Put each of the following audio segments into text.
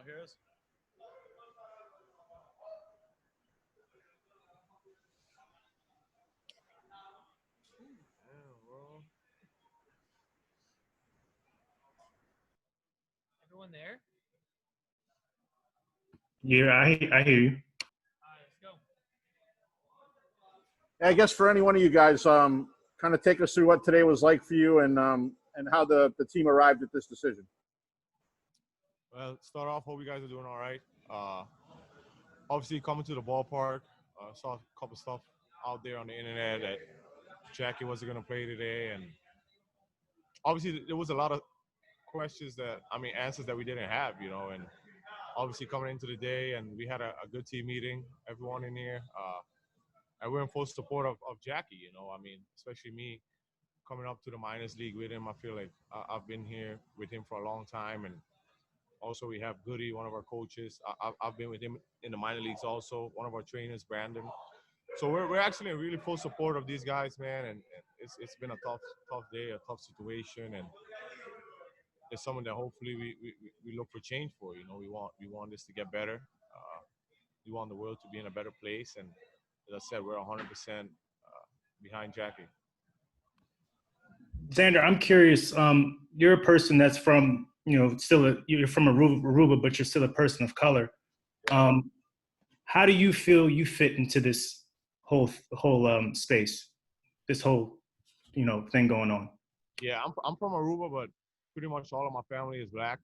hear us? Damn, bro. Everyone there? Yeah, I hear you. All right, let's go. I guess for any one of you guys, kind of take us through what today was like for you and how the team arrived at this decision. Well, start off, hope you guys are doing all right. Obviously, coming to the ballpark, saw a couple stuff out there on the internet that Jackie wasn't going to play today. And obviously, there was a lot of answers that we didn't have, and obviously coming into the day, and we had a good team meeting, everyone in here. And we're in full support of Jackie, especially me coming up to the minors league with him. I feel like I've been here with him for a long time. And also we have Goody, one of our coaches. I've been with him in the minor leagues also, one of our trainers, Brandon. So we're actually in really full support of these guys, man. And it's been a tough day, a tough situation. And it's something that hopefully we look for change for. We want this to get better. We want the world to be in a better place. And as I said, we're 100% behind Jackie. Xander, I'm curious. You're a person that's from, you're from Aruba, but you're still a person of color. How do you feel you fit into this whole space, this whole, thing going on? Yeah, I'm from Aruba, but pretty much all of my family is black.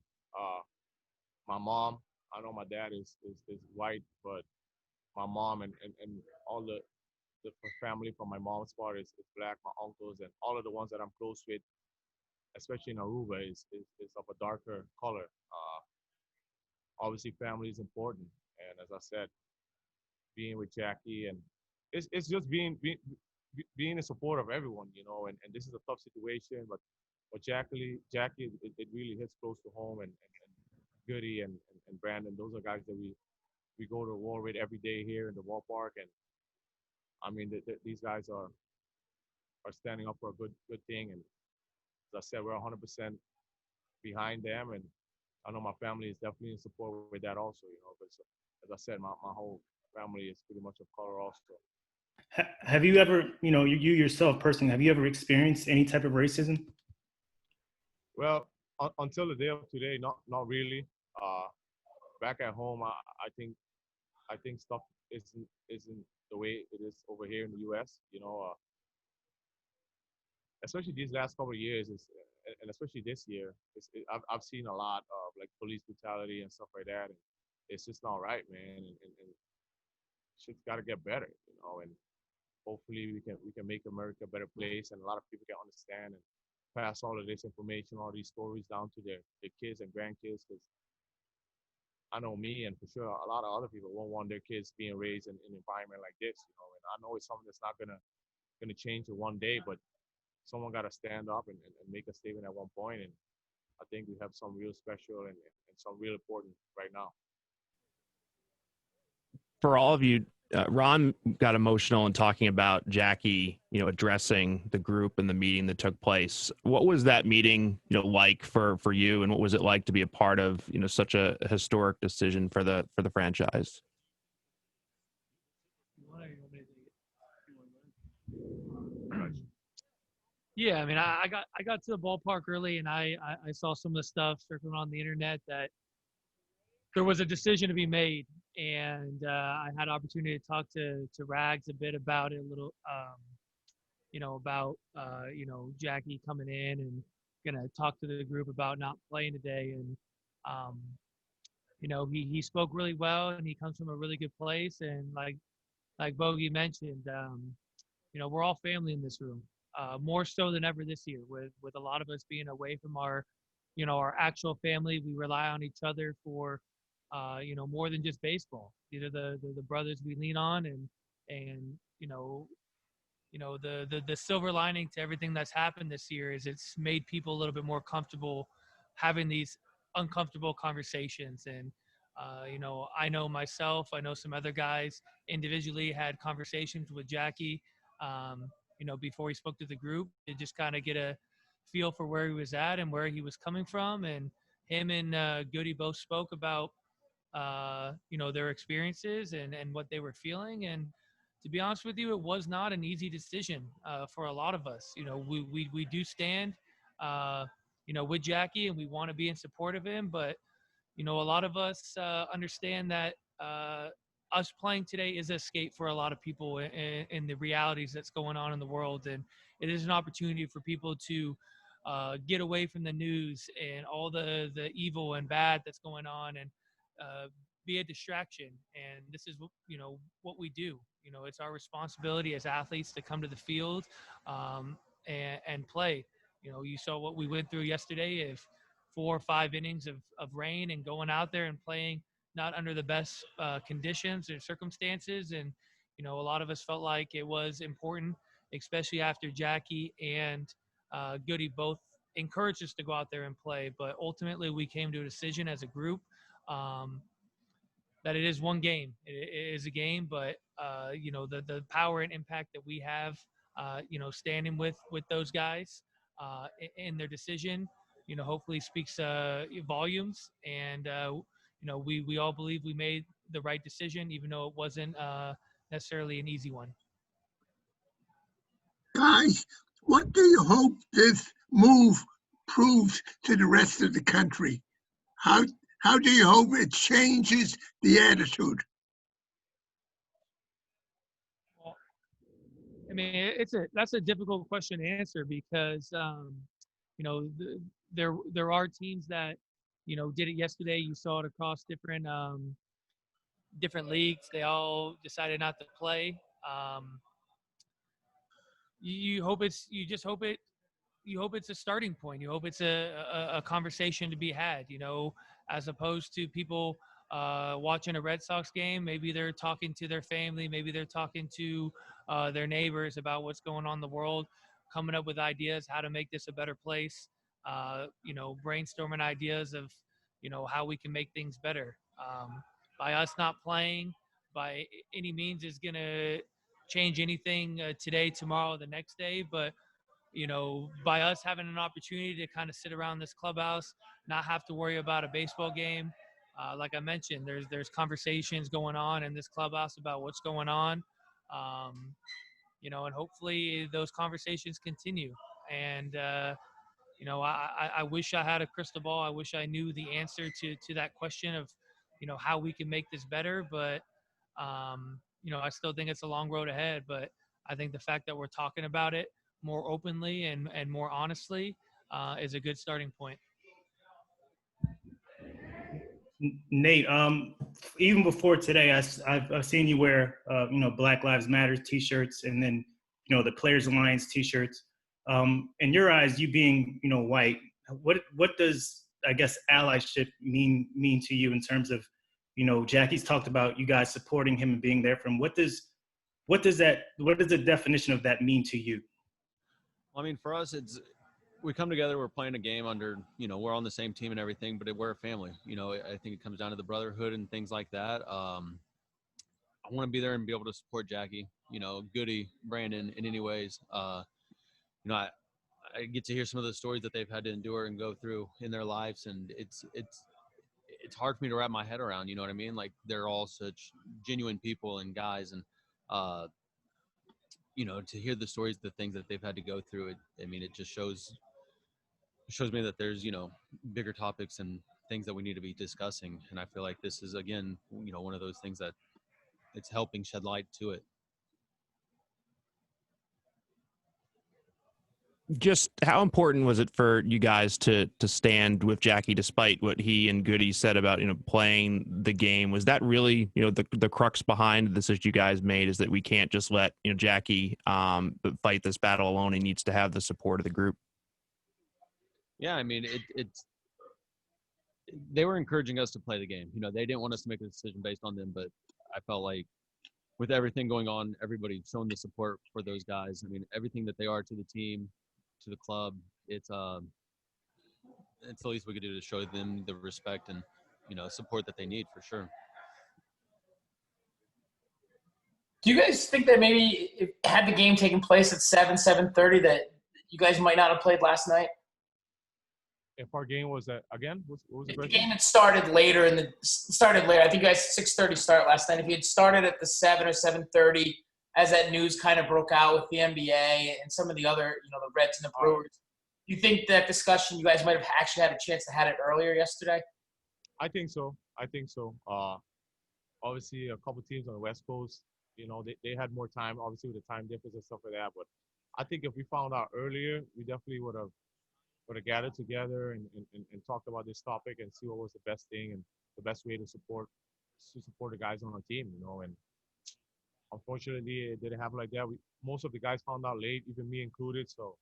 My mom, I know my dad is white, but my mom and all the family from my mom's part is black. My uncles and all of the ones that I'm close with, especially in Aruba, is of a darker color. Obviously, family is important, and as I said, being with Jackie, and it's just being in support of everyone, and this is a tough situation, but Jackie, it really hits close to home, and Goody and Brandon, those are guys that we go to war with every day here in the ballpark, and I mean these guys are standing up for a good thing, and as I said, we're 100% behind them, and I know my family is definitely in support with that also, because as I said, my whole family is pretty much of color also. Have you ever, you yourself personally, have you ever experienced any type of racism? Well, until the day of today, not really. Back at home, I think stuff isn't the way it is over here in the U.S. Especially these last couple of years, and especially this year, I've seen a lot of like police brutality and stuff like that, and it's just not right, man. And shit's got to get better, and hopefully we can make America a better place, and a lot of people can understand and pass all of this information, all these stories down to their kids and grandkids, because I know me, and for sure a lot of other people won't want their kids being raised in an environment like this, and I know it's something that's not gonna change in one day, but someone got to stand up and make a statement at one point, and I think we have some real special and some real important right now. For all of you, Ron got emotional in talking about Jackie, addressing the group and the meeting that took place. What was that meeting, like for you, and what was it like to be a part of, such a historic decision for the franchise? Yeah, I mean, I got to the ballpark early, and I saw some of the stuff circling on the internet that there was a decision to be made, and I had opportunity to talk to Rags a bit about it, a little, about Jackie coming in and gonna talk to the group about not playing today, and he spoke really well, and he comes from a really good place, and like Bogey mentioned, we're all family in this room. More so than ever this year, with a lot of us being away from our actual family. We rely on each other for, more than just baseball. These are the brothers we lean on, and the silver lining to everything that's happened this year is it's made people a little bit more comfortable having these uncomfortable conversations. And I know myself, I know some other guys individually had conversations with Jackie. Before he spoke to the group, to just kind of get a feel for where he was at and where he was coming from. And him and Goody both spoke about, their experiences and what they were feeling. And to be honest with you, it was not an easy decision for a lot of us. We do stand, with Jackie, and we want to be in support of him. But, a lot of us understand that us playing today is an escape for a lot of people in the realities that's going on in the world. And it is an opportunity for people to get away from the news and all the evil and bad that's going on, and be a distraction. And this is what we do. It's our responsibility as athletes to come to the field and play. You saw what we went through yesterday, if 4 or 5 innings of rain, and going out there and playing not under the best conditions or circumstances. And a lot of us felt like it was important, especially after Jackie and Goody both encouraged us to go out there and play. But ultimately, we came to a decision as a group that it is one game. It is a game, but the power and impact that we have, standing with those guys in their decision, hopefully speaks volumes. And we all believe we made the right decision, even though it wasn't necessarily an easy one. Guys, what do you hope this move proves to the rest of the country? How do you hope it changes the attitude? Well, I mean, that's a difficult question to answer, because there are teams that did it yesterday. You saw it across different leagues. They all decided not to play. You hope it's a starting point. You hope it's a conversation to be had, as opposed to people watching a Red Sox game. Maybe they're talking to their family. Maybe they're talking to their neighbors about what's going on in the world, coming up with ideas how to make this a better place, brainstorming ideas of, how we can make things better. By us not playing by any means is going to change anything today, tomorrow, the next day. But by us having an opportunity to kind of sit around this clubhouse, not have to worry about a baseball game. Like I mentioned, there's conversations going on in this clubhouse about what's going on, and hopefully those conversations continue. And, I wish I had a crystal ball. I wish I knew the answer to that question of, how we can make this better. But, I still think it's a long road ahead. But I think the fact that we're talking about it more openly and more honestly is a good starting point. Nate, even before today, I've seen you wear, Black Lives Matter T-shirts, and then, the Players Alliance T-shirts. In your eyes, you being, white, what does, I guess, allyship mean to you in terms of, Jackie's talked about you guys supporting him and being there for him. What does the definition of that mean to you? I mean, for us, we come together, we're playing a game under, we're on the same team and everything, but we're a family. I think it comes down to the brotherhood and things like that. I want to be there and be able to support Jackie, Goody, Brandon in any ways. I get to hear some of the stories that they've had to endure and go through in their lives, and it's hard for me to wrap my head around. You know what I mean? Like, they're all such genuine people and guys, and to hear the stories, the things that they've had to go through, it just shows me that there's, bigger topics and things that we need to be discussing. And I feel like this is, again, one of those things that it's helping shed light to it. Just how important was it for you guys to stand with Jackie despite what he and Goody said about, playing the game? Was that really, the crux behind the decision you guys made, is that we can't just let, Jackie fight this battle alone? He needs to have the support of the group. Yeah, they were encouraging us to play the game. They didn't want us to make a decision based on them, but I felt like with everything going on, everybody showing the support for those guys. Everything that they are to the team, to the club, it's the least we could do to show them the respect and, support that they need, for sure. Do you guys think that maybe if had the game taken place at 7:30, that you guys might not have played last night? If our game was again, what was the If the question? game had started later started later, I think you guys 6:30 start last night. If you had started at the 7 or 7:30, as that news kind of broke out with the NBA and some of the other, the Reds and the Brewers, do you think that discussion you guys might have actually had a chance to have it earlier yesterday? I think so. I think so. Obviously, a couple teams on the West Coast, they had more time, obviously with the time difference and stuff like that. But I think if we found out earlier, we definitely would have gathered together and talked about this topic and see what was the best thing and the best way to support the guys on our team. And unfortunately, it didn't happen like that. Most of the guys found out late, even me included. So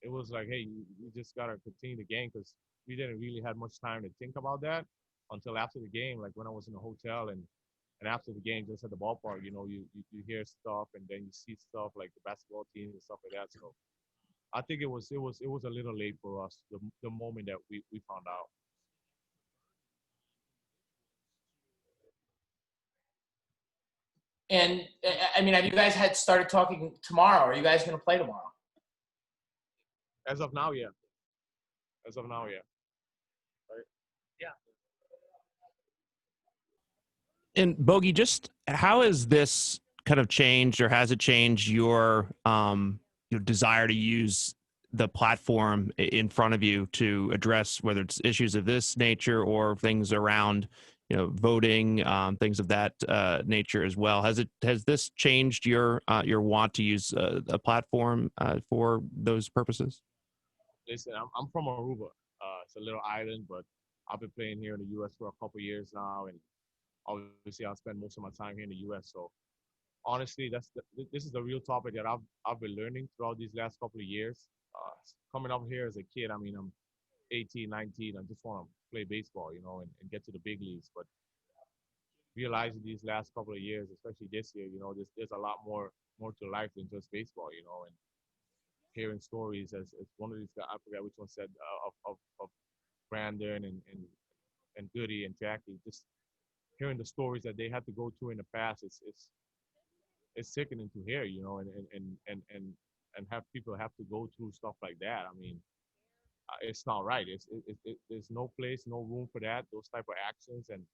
it was like, hey, you just gotta continue the game because we didn't really have much time to think about that until after the game. Like when I was in the hotel and after the game, just at the ballpark, you hear stuff and then you see stuff like the basketball teams and stuff like that. So I think it was a little late for us the moment that we found out. And I mean, have you guys had started talking tomorrow? Are you guys going to play tomorrow? As of now, yeah. As of now, yeah. Right? Yeah. And Bogey, just how has this kind of changed, or has it changed your desire to use the platform in front of you to address whether it's issues of this nature or things around voting, things of that nature as well? Has this changed your want to use a platform for those purposes? Listen, I'm from Aruba. It's a little island, but I've been playing here in the U.S. for a couple years now, and obviously I spend most of my time here in the U.S. So honestly, this is the real topic that I've been learning throughout these last couple of years. Coming up here as a kid, I mean, I'm 18, 19. I just want to play baseball, and get to the big leagues. But realizing these last couple of years, especially this year, there's a lot more to life than just baseball, and hearing stories as one of these guys, I forgot which one said, of Brandon and Goody and Jackie, just hearing the stories that they had to go through in the past, it's sickening to hear, and have people have to go through stuff like that. I mean, it's not right. There's no place, no room for that, those type of actions. And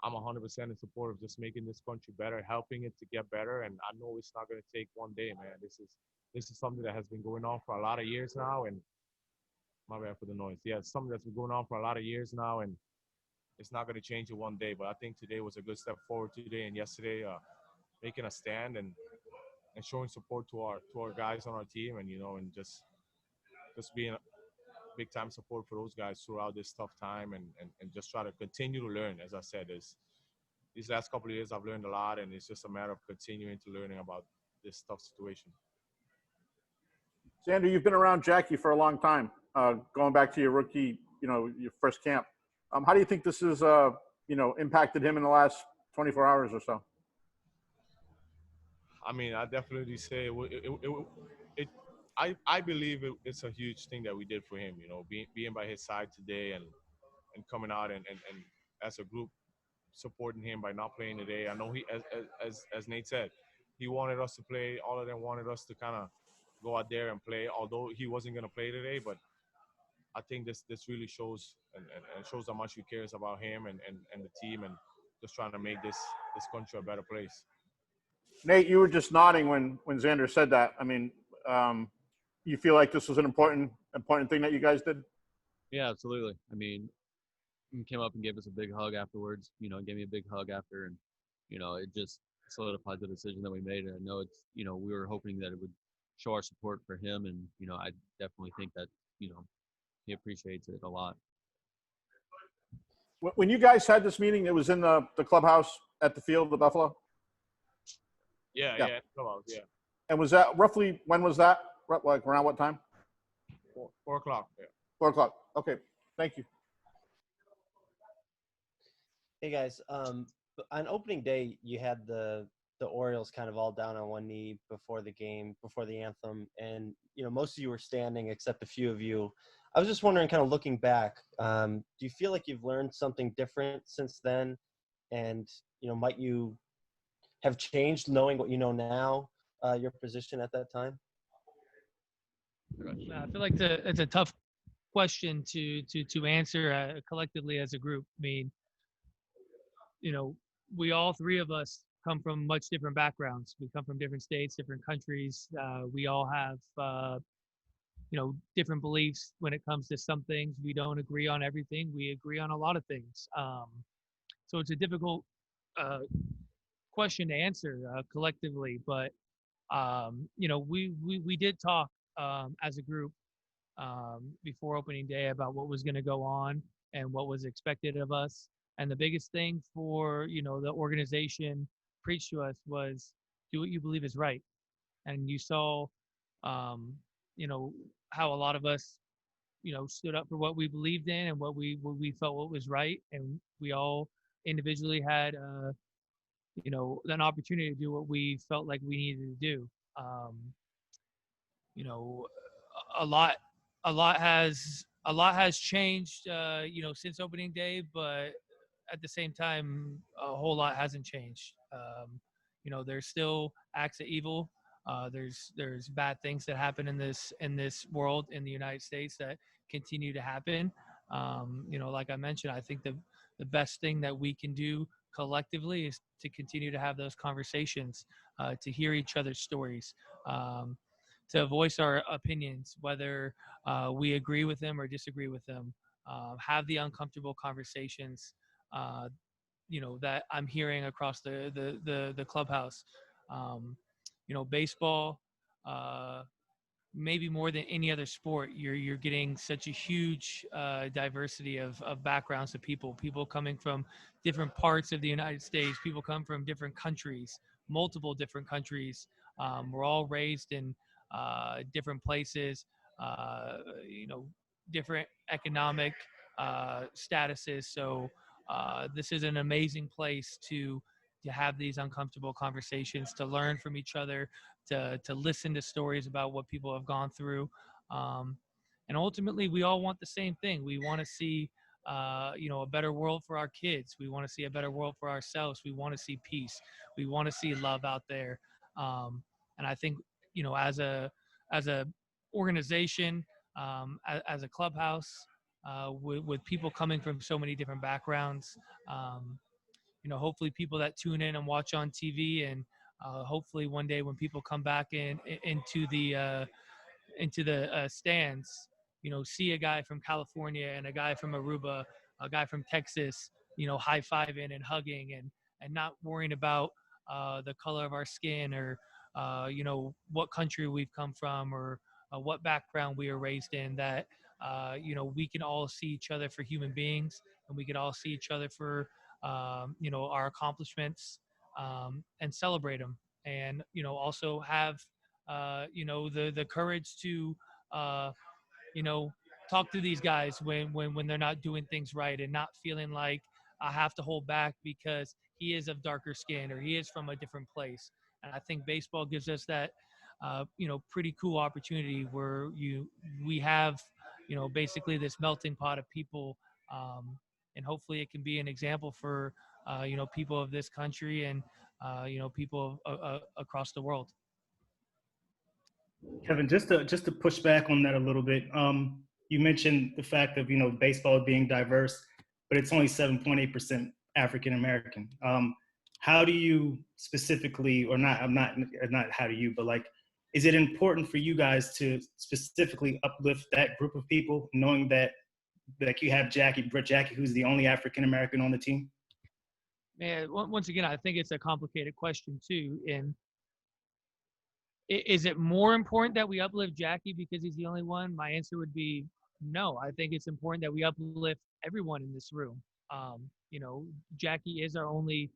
I'm 100% in support of just making this country better, helping it to get better. And I know it's not going to take one day, man. This is something that has been going on for a lot of years now. And my bad for the noise. Yeah, it's something that's been going on for a lot of years now, and it's not going to change in one day. But I think today was a good step forward today and yesterday, making a stand and showing support to our guys on our team, and and just being a big time support for those guys throughout this tough time, and just try to continue to learn. As I said, these last couple of years I've learned a lot, and it's just a matter of continuing to learning about this tough situation. Xander, you've been around Jackie for a long time, going back to your rookie, your first camp. How do you think this has, impacted him in the last 24 hours or so? I mean, I definitely say I believe it's a huge thing that we did for him. Being by his side today and coming out and as a group supporting him by not playing today. I know he, as Nate said, he wanted us to play. All of them wanted us to kind of go out there and play, although he wasn't going to play today. But I think this really shows and shows how much he cares about him and the team, and just trying to make this country a better place. Nate, you were just nodding when Xander said that. I mean, you feel like this was an important thing that you guys did? Yeah, absolutely. I mean, he came up and gave us a big hug afterwards, gave me a big hug after, and, it just solidified the decision that we made. And I know it's, we were hoping that it would show our support for him. And, I definitely think that, he appreciates it a lot. When you guys had this meeting, it was in the clubhouse at the field, the Buffalo? Yeah, clubhouse, yeah. And was that roughly, when was that? Like around what time? 4 o'clock, yeah. 4 o'clock. Okay, thank you. Hey guys, on opening day, you had the Orioles kind of all down on one knee before the game, before the anthem, and most of you were standing except a few of you. I was just wondering, kind of looking back, do you feel like you've learned something different since then? And might you have changed knowing what you know now, your position at that time? I feel like it's a tough question to answer collectively as a group. I mean, we all three of us come from much different backgrounds. We come from different states, different countries. We all have different beliefs when it comes to some things. We don't agree on everything. We agree on a lot of things. So it's a difficult question to answer collectively, but we did talk as a group before opening day about what was going to go on and what was expected of us. And the biggest thing for the organization preached to us was do what you believe is right. And you saw, how a lot of us, stood up for what we believed in and what we felt what was right, and we all individually had, an opportunity to do what we felt like we needed to do. You know, a lot, a lot has changed, since opening day, but at the same time, a whole lot hasn't changed. There's still acts of evil. There's bad things that happen in this world in the United States that continue to happen. Like I mentioned, I think the best thing that we can do collectively is to continue to have those conversations, to hear each other's stories, to voice our opinions, whether we agree with them or disagree with them. Have the uncomfortable conversations, that I'm hearing across the clubhouse. Baseball, maybe more than any other sport, you're getting such a huge diversity of backgrounds of people coming from different parts of the United States, people come from different countries, multiple different countries. We're all raised in different places, different economic statuses. So this is an amazing place to have these uncomfortable conversations, to learn from each other, to listen to stories about what people have gone through. And ultimately, we all want the same thing. We want to see, a better world for our kids. We want to see a better world for ourselves. We want to see peace. We want to see love out there. And I think, as a organization, as a clubhouse, with people coming from so many different backgrounds, hopefully people that tune in and watch on TV, and hopefully one day when people come back into the stands, see a guy from California and a guy from Aruba, a guy from Texas, high-fiving and hugging, and not worrying about the color of our skin, or what country we've come from, or what background we were raised in. That we can all see each other for human beings, and we can all see each other for our accomplishments, and celebrate them, and also have the courage to talk to these guys when they're not doing things right, and not feeling like I have to hold back because he is of darker skin or he is from a different place. And I think baseball gives us that pretty cool opportunity where we have basically this melting pot of people, and hopefully it can be an example for people of this country, and people across the world. Kevin, just to push back on that a little bit, you mentioned the fact of baseball being diverse, but it's only 7.8% African American. How do you specifically, or not? Not how do you, but like, is it important for you guys to specifically uplift that group of people, knowing that like you have Jackie, who's the only African American on the team? Man, once again, I think it's a complicated question too. And is it more important that we uplift Jackie because he's the only one? My answer would be no. I think it's important that we uplift everyone in this room. Jackie is our only,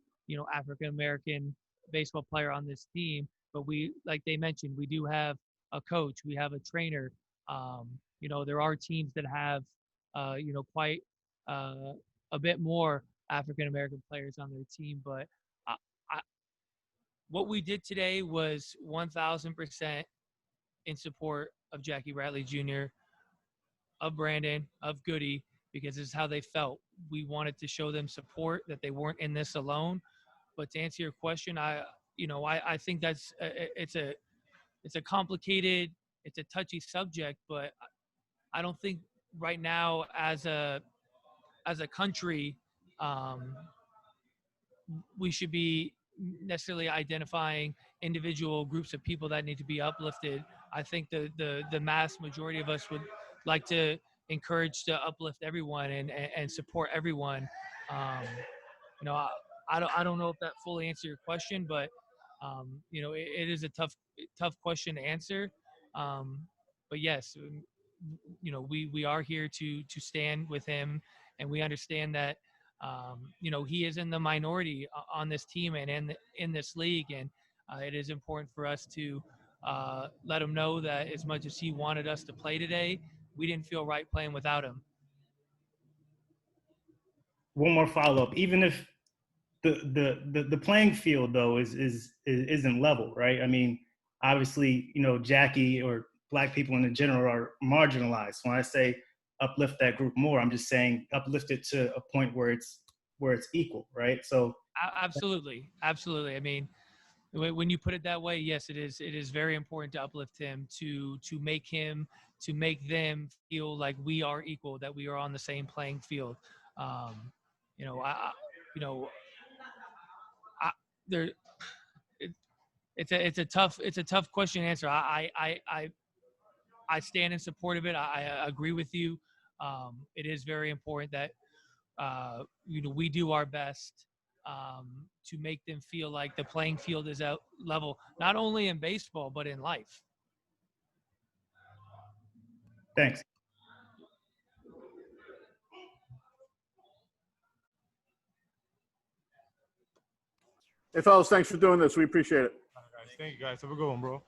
African American baseball player on this team, but we, like they mentioned, we do have a coach, we have a trainer. There are teams that have, quite a bit more African American players on their team, but what we did today was 1,000% in support of Jackie Bradley Jr., of Brandon, of Goody, because this is how they felt. We wanted to show them support, that they weren't in this alone. But to answer your question, I think that's it's a complicated, it's a touchy subject, but I don't think right now as a country, we should be necessarily identifying individual groups of people that need to be uplifted. I think the mass majority of us would like to encourage to uplift everyone and support everyone. Um, I don't know if that fully answered your question, but it is a tough question to answer. Um, but yes, we are here to stand with him, and we understand that he is in the minority on this team and in this league, and it is important for us to let him know that as much as he wanted us to play today, we didn't feel right playing without him. One more follow up. Even if the playing field though isn't level, right? I mean, obviously, Jackie or Black people in general are marginalized. When I say uplift that group more, I'm just saying uplift it to a point where it's equal, right? So absolutely. I mean, when you put it that way, yes, it is very important to uplift him, to make them feel like we are equal, that we are on the same playing field. Um, you know, I you know, I, there it's a tough question to answer. I stand in support of it. I agree with you. It is very important that we do our best to make them feel like the playing field is out level, not only in baseball but in life. thanks. Hey, fellas, thanks for doing this. We appreciate it. All right, guys. Thank you, guys. Have a good one, bro.